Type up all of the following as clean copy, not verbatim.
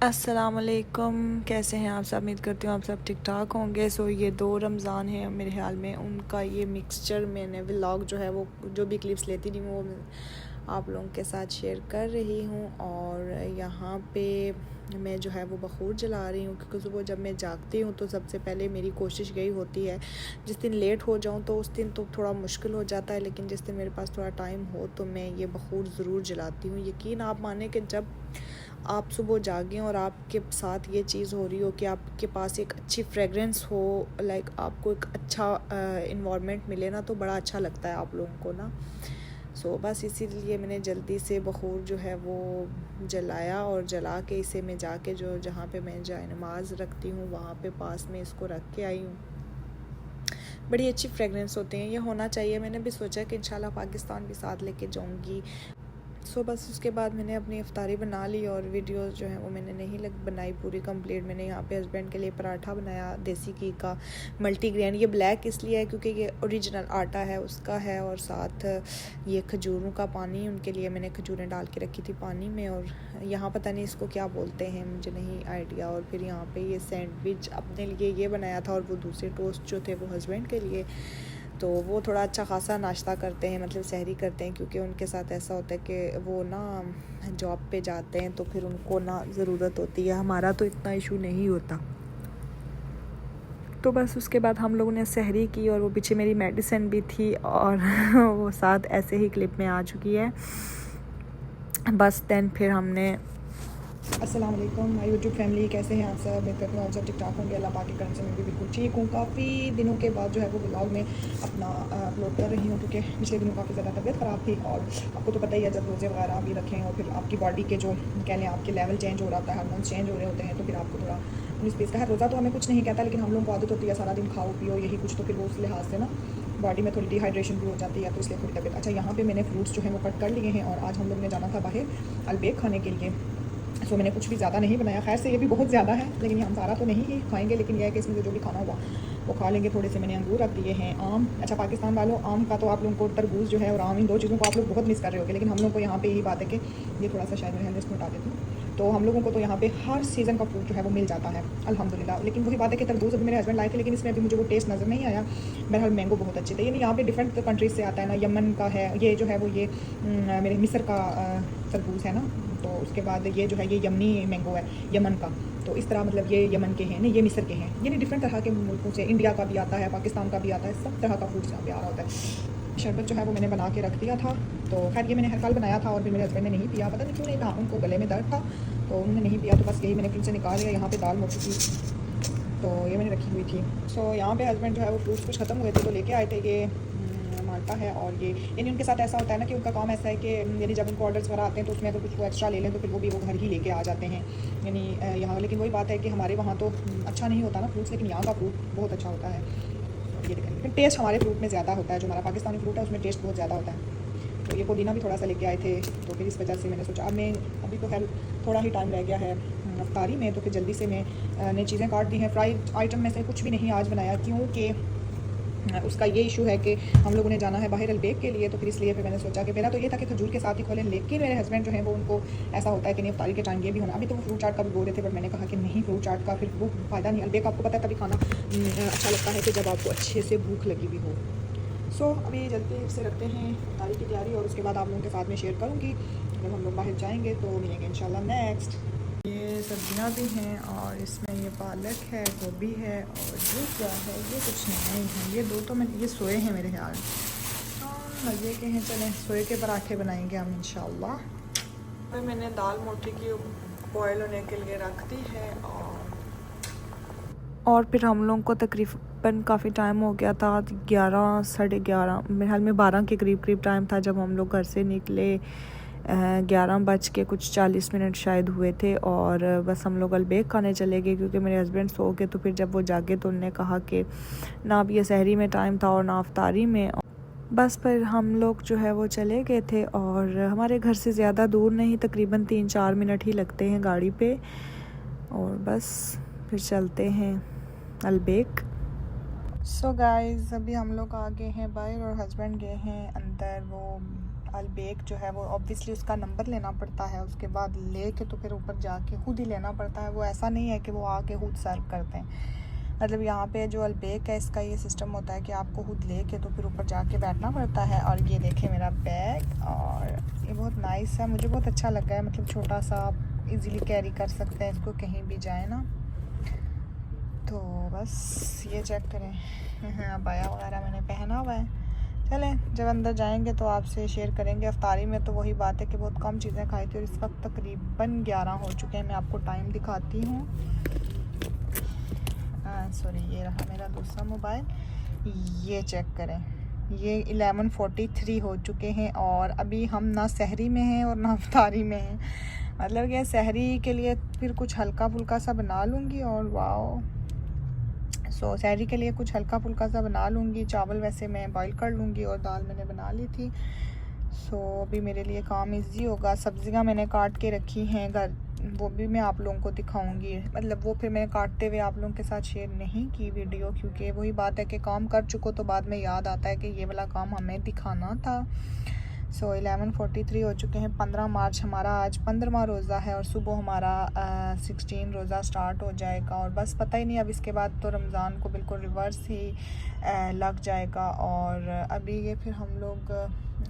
अस्सलामुअलैकुम, कैसे हैं आप सब। उम्मीद करती हूँ आप सब ठीक ठाक होंगे। ये 2 रमज़ान हैं मेरे ख्याल में, उनका ये मिक्सचर मैंने व्लॉग जो है वो जो भी क्लिप्स लेती थी वो आप लोगों के साथ शेयर कर रही हूँ। और यहाँ पे मैं जो है वो बखूर जला रही हूँ क्योंकि सुबह जब मैं जागती हूँ तो सबसे पहले मेरी कोशिश यही होती है, जिस दिन लेट हो जाऊँ तो उस दिन तो थोड़ा मुश्किल हो जाता है, लेकिन जिस दिन मेरे पास थोड़ा टाइम हो तो मैं ये बखूर ज़रूर जलाती हूँ। यकीन आप माने कि जब आप सुबह जागें और आपके साथ ये चीज़ हो रही हो कि आपके पास एक अच्छी फ्रेगरेंस हो, लाइक आपको एक अच्छा इन्वायरमेंट मिले ना, तो बड़ा अच्छा लगता है आप लोगों को ना। बस इसीलिए मैंने जल्दी से बखूर जो है वो जलाया और जला के इसे मैं जाके जो जहाँ पे मैं जाए नमाज़ रखती हूँ वहाँ पे पास में इसको रख के आई हूँ। बड़ी अच्छी फ्रेगरेंस होते हैं, ये होना चाहिए। मैंने भी सोचा कि इंशाल्लाह पाकिस्तान भी साथ लेके जाऊँगी। बस उसके बाद मैंने अपनी इफ्तारी बना ली और वीडियोस जो है वो मैंने नहीं बनाई पूरी कंप्लीट। मैंने यहाँ पे हस्बैंड के लिए पराठा बनाया देसी घी का मल्टीग्रेन। ये ब्लैक इसलिए है क्योंकि ये ओरिजिनल आटा है उसका है, और साथ ये खजूरों का पानी, उनके लिए मैंने खजूरें डाल के रखी थी पानी में। और यहाँ पता नहीं इसको क्या बोलते हैं, मुझे नहीं आइडिया। और फिर यहाँ पर ये सैंडविच अपने लिए ये बनाया था, और वो दूसरे टोस्ट जो थे वो हस्बैंड के लिए। तो वो थोड़ा अच्छा खासा नाश्ता करते हैं, मतलब सहरी करते हैं, क्योंकि उनके साथ ऐसा होता है कि वो ना जॉब पे जाते हैं तो फिर उनको ना ज़रूरत होती है। हमारा तो इतना इशू नहीं होता। तो बस उसके बाद हम लोगों ने सहरी की, और वो पीछे मेरी मेडिसिन भी थी और वो साथ ऐसे ही क्लिप में आ चुकी है। बस दैन फिर हमने अस्सलाम वालेकुम माय यूट्यूब फैमिली, कैसे हैं आप सब। उम्मीद करती हूँ आप सब ठीक ठाक होंगे। अल्लाह पाक के करम से मैं भी बिल्कुल ठीक हूँ। काफ़ी दिनों के बाद जो है वो ब्लॉग में अपना अपलोड कर रही हूँ, क्योंकि पिछले दिनों काफ़ी ज़्यादा तबीयत ख़राब थी। और आपको तो पता ही है, जब रोज़े वगैरह भी रखें और फिर आपकी बॉडी के जो कह लें आपके लेवल चेंज हो रहा होता है, हार्मोन्स चेंज हो रहे होते हैं, तो फिर आपको थोड़ा स्पेस का है। रोज़ा तो हमें कुछ नहीं कहता, लेकिन हम लोगों को आदत होती है सारा दिन खाओ पियो यही कुछ, तो फिर वो उस लिहाज से ना बॉडी में थोड़ी डिहाइड्रेशन भी हो जाती है, तो इसलिए थोड़ी तबीयत। अच्छा, यहाँ पे मैंने फ्रूट्स जो है वो कट कर लिए हैं, और आज हम लोग ने जाना था बाहर अलबेक खाने के लिए। मैंने कुछ भी ज़्यादा नहीं बनाया। खैर से ये भी बहुत ज़्यादा है, लेकिन हम सारा तो नहीं ही खाएंगे, लेकिन यह है कि इसमें जो भी खाना होगा वो खा लेंगे। थोड़े से मैंने अंगूर रख दिए हैं। आम, अच्छा पाकिस्तान वालों, आम का तो आप लोगों को तरबूज जो है और आम, इन 2 चीज़ों को आप लोग बहुत मिस कर रहे होगे, लेकिन हम लोग को यहाँ पे यही बात है कि ये थोड़ा सा शायद मैं इसमें हटा देती हूँ, तो हम लोगों को तो यहाँ पे हर सीज़न का फ्रूट जो है वो मिल जाता है अल्हम्दुलिल्लाह। लेकिन वही बात है कि तरबूज अभी मेरे हस्बैंड लाए थे, लेकिन इसमें अभी मुझे वो टेस्ट नज़र नहीं आया। बहरहाल मैंगो बहुत अच्छे थे। यानी यहाँ पे डिफरेंट कंट्रीज से आता है ना, यमन का है ये जो है वो, ये मेरे मिस्र का तरबूज है ना, तो उसके बाद ये जो है ये यमनी मैंगो है यमन का। तो इस तरह मतलब ये यमन के हैं नहीं, ये मिस्र के हैं। यानी डिफरेंट तरह के मुल्कों से, इंडिया का भी आता है, पाकिस्तान का भी आता है, सब तरह का फ्रूट्स यहाँ पे आ रहा होता है। शरबत जो है वो मैंने बना के रख दिया था, तो खैर ये मैंने हर साल बनाया था, और फिर मेरे हस्बैंड ने नहीं पिया, पता नहीं क्यों नहीं, ना उनको गले में दर्द था तो उन्होंने नहीं पिया, तो बस यही मैंने फ्रिज से निकाल लिया। यहाँ पे दाल मोटी थी तो ये मैंने रखी हुई थी। यहाँ पे हस्बैंड जो है वो फ्रूट्स कुछ ख़त्म हुए थे तो लेके आए थे ये माल्टा है। और ये यानी उनके साथ ऐसा होता है ना कि उनका काम ऐसा है कि यानी जब उनको ऑर्डर्स वगैरह आते हैं तो उसमें अगर कुछ वो एक्स्ट्रा ले लें तो फिर वो भी वो घर ही लेके आ जाते हैं यानी यहाँ। लेकिन वही बात है कि हमारे वहाँ तो अच्छा नहीं होता ना फ्रूट्स, लेकिन यहाँ का फ्रूट बहुत अच्छा होता है। ये देखें, लेकिन टेस्ट हमारे फ्रूट में ज़्यादा होता है, जो हमारा पाकिस्तानी फ्रूट है उसमें टेस्ट बहुत ज़्यादा होता है। तो ये पुदीना भी थोड़ा सा लेके आए थे, तो फिर इस वजह से मैंने सोचा अब मैं अभी तो खैर थोड़ा ही टाइम रह गया है अफ्तारी में, तो फिर जल्दी से मैंने चीज़ें काट दी हैं। फ्राइड आइटम में से कुछ भी नहीं आज बनाया, क्योंकि उसका ये इशू है कि हम लोगों ने जाना है बाहर अलबेक के लिए, तो फिर इसलिए फिर मैंने सोचा कि मेरा तो ये था कि खजूर के साथ ही खोलें, लेकिन मेरे हस्बैंड जो है वो उनको ऐसा होता है कि नहीं इफ्तारी के टाइम ये भी होना। अभी तो वो फ्रूट चाट का भी बोल रहे थे, बट मैंने कहा कि नहीं, फ्रूट चाट का फिर वो फ़ायदा नहीं। अलबेक आपको पता है तभी खाना अच्छा लगता है कि जब आपको अच्छे से भूख लगी हुई हो। अभी जल्दी से रखते हैं इफ्तारी की तैयारी, और उसके बाद आप लोगों के साथ में शेयर करूँगी जब हम लोग बाहर जाएँगे, तो मिलेंगे इंशाल्लाह नेक्स्ट। ये सब्जियां भी हैं, और इसमें ये पालक है, गोभी है, और ये क्या है, ये कुछ नहीं है। ये 2 तो मैं ये सोए हैं मेरे ख्याल। मज़े के हैं, चलें सोए के पराठे बनाएंगे हम इंशाल्लाह। तो मैंने दाल मोटी की बॉयल होने के लिए रख दी है, और फिर हम लोगों को तकरीबन काफ़ी टाइम हो गया था, 11 साढ़े 11 मेरे ख्याल में 12 के करीब टाइम था जब हम लोग घर से निकले। 11:40 शायद हुए थे, और बस हम लोग अलबेक खाने चले गए क्योंकि मेरे हस्बैंड सो गए। तो फिर जब वो जागे तो उन्होंने कहा कि ना अब ये सहरी में टाइम था और ना अफ्तारी में। बस फिर हम लोग जो है वो चले गए थे, और हमारे घर से ज़्यादा दूर नहीं, तकरीबन 3-4 मिनट ही लगते हैं गाड़ी पे, और बस फिर चलते हैं अलबेक। गाइस अभी हम लोग आ गए हैं बाहर, और हस्बैंड गए हैं अंदर वो अलबेक जो है वो ऑब्वियसली उसका नंबर लेना पड़ता है, उसके बाद ले के तो फिर ऊपर जाके खुद ही लेना पड़ता है। वो ऐसा नहीं है कि वो आके खुद सर्व करते हैं। मतलब यहाँ पे जो अलबेक है इसका ये सिस्टम होता है कि आपको खुद ले के तो फिर ऊपर जाके बैठना पड़ता है। और ये देखें मेरा बैग, और ये बहुत नाइस है, मुझे बहुत अच्छा लगा है। मतलब छोटा सा आप इजीली कैरी कर सकते हैं इसको कहीं भी जाए ना। तो बस ये चेक करें, अबाया वगैरह मैंने पहना हुआ है। चलें जब अंदर जाएंगे तो आपसे शेयर करेंगे। अफ्तारी में तो वही बात है कि बहुत कम चीज़ें खाई थी और इस वक्त तकरीबन 11 हो चुके हैं। मैं आपको टाइम दिखाती हूँ। सॉरी, ये रहा मेरा दूसरा मोबाइल, ये चेक करें, ये 11:43 हो चुके हैं और अभी हम ना सहरी में हैं और ना अफ्तारी में हैं। मतलब कि सहरी के लिए फिर कुछ हल्का फुल्का सा बना लूँगी और वाओ, सो सहरी के लिए कुछ हल्का फुल्का सा बना लूँगी। चावल वैसे मैं बॉईल कर लूँगी और दाल मैंने बना ली थी। सो अभी मेरे लिए काम इजी होगा। सब्जियां मैंने काट के रखी हैं घर, वो भी मैं आप लोगों को दिखाऊंगी। मतलब वो फिर मैंने काटते हुए आप लोगों के साथ शेयर नहीं की वीडियो, क्योंकि वही बात है कि काम कर चुको तो बाद में याद आता है कि ये वाला काम हमें दिखाना था। सो 11:43 हो चुके हैं। 15 मार्च हमारा आज 15वां रोज़ा है और सुबह हमारा 16 रोज़ा स्टार्ट हो जाएगा। और बस पता ही नहीं, अब इसके बाद तो रमज़ान को बिल्कुल रिवर्स ही लग जाएगा। और अभी ये फिर हम लोग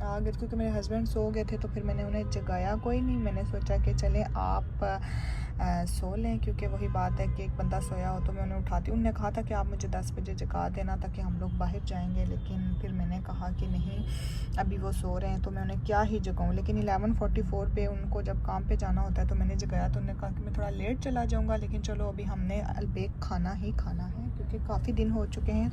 आ गए क्योंकि मेरे हस्बैंड सो गए थे, तो फिर मैंने उन्हें जगाया कोई नहीं। मैंने सोचा कि चलें आप सो लें, क्योंकि वही बात है कि एक बंदा सोया हो तो मैं उन्हें उठाती हूँ। उन्होंने कहा था कि आप मुझे 10 बजे जगा देना ताकि हम लोग बाहर जाएंगे, लेकिन फिर मैंने कहा कि नहीं, अभी वो सो रहे हैं तो मैं उन्हें क्या ही जगाऊँ। लेकिन 11:44 पे उनको जब काम पे जाना होता है तो मैंने जगाया, तो उन्होंने कहा कि मैं थोड़ा लेट चला जाऊँगा, लेकिन चलो अभी हमने अलबेक खाना ही खाना है क्योंकि काफ़ी दिन हो चुके हैं।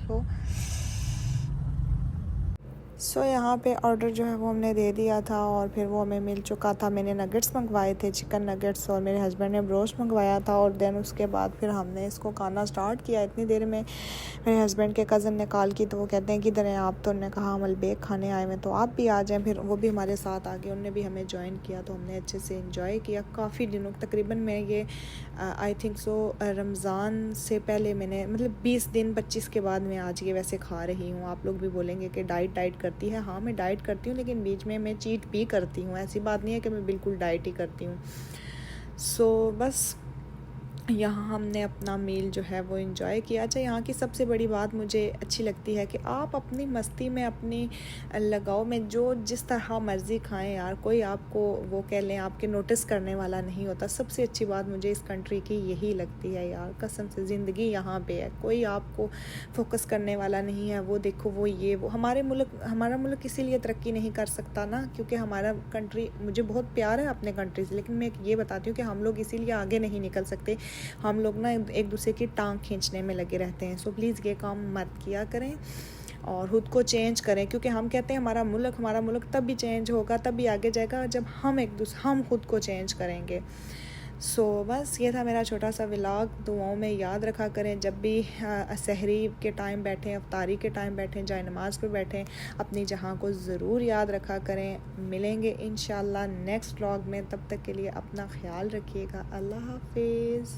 सो यहाँ पे ऑर्डर जो है वो हमने दे दिया था और फिर वो हमें मिल चुका था। मैंने नगेट्स मंगवाए थे, चिकन नगेट्स, और मेरे हस्बैंड ने ब्रोस्ट मंगवाया था। और देन उसके बाद फिर हमने इसको खाना स्टार्ट किया। इतनी देर में मेरे हस्बैंड के कज़न ने कॉल की, तो वो कहते हैं कि इधर हैं आप, तो उन्होंने कहा हम अलबेक खाने आए हैं तो आप भी आ जाएँ। फिर वो भी हमारे साथ आ गए, उन्होंने भी हमें ज्वाइन किया, तो हमने अच्छे से इंजॉय किया। काफ़ी दिनों तकरीबन मैं ये आई थिंक सो रमज़ान से पहले मैंने, मतलब 20 दिन 25 के बाद मैं आज ये वैसे खा रही हूँ। आप लोग भी बोलेंगे कि डाइट करती है। हाँ, मैं डाइट करती हूँ, लेकिन बीच में मैं चीट भी करती हूँ। ऐसी बात नहीं है कि मैं बिल्कुल डाइट ही करती हूँ। सो बस यहाँ हमने अपना मील जो है वो एंजॉय किया। अच्छा, यहाँ की सबसे बड़ी बात मुझे अच्छी लगती है कि आप अपनी मस्ती में, अपनी लगाव में जो जिस तरह मर्ज़ी खाएं यार, कोई आपको वो कह लें आपके नोटिस करने वाला नहीं होता। सबसे अच्छी बात मुझे इस कंट्री की यही लगती है यार, कसम से। ज़िंदगी यहाँ पे है, कोई आपको फोकस करने वाला नहीं है। वो देखो, वो ये वो हमारा मुल्क इसीलिए तरक्की नहीं कर सकता ना, क्योंकि हमारा कंट्री, मुझे बहुत प्यार है अपने कंट्री से, लेकिन मैं ये बताती हूँ कि हम लोग इसीलिए आगे नहीं निकल सकते। हम लोग ना एक दूसरे की टांग खींचने में लगे रहते हैं। सो प्लीज़ ये काम मत किया करें और ख़ुद को चेंज करें, क्योंकि हम कहते हैं हमारा मुल्क तब भी चेंज होगा, तब भी आगे जाएगा जब हम ख़ुद को चेंज करेंगे। सो बस ये था मेरा छोटा सा व्लॉग। दुआओं में याद रखा करें, जब भी सहरी के टाइम बैठें, अफ्तारी के टाइम बैठें, जाए नमाज़ पे बैठें, अपनी जहाँ को ज़रूर याद रखा करें। मिलेंगे इंशाल्लाह नेक्स्ट व्लॉग में, तब तक के लिए अपना ख्याल रखिएगा। अल्लाह हाफिज़।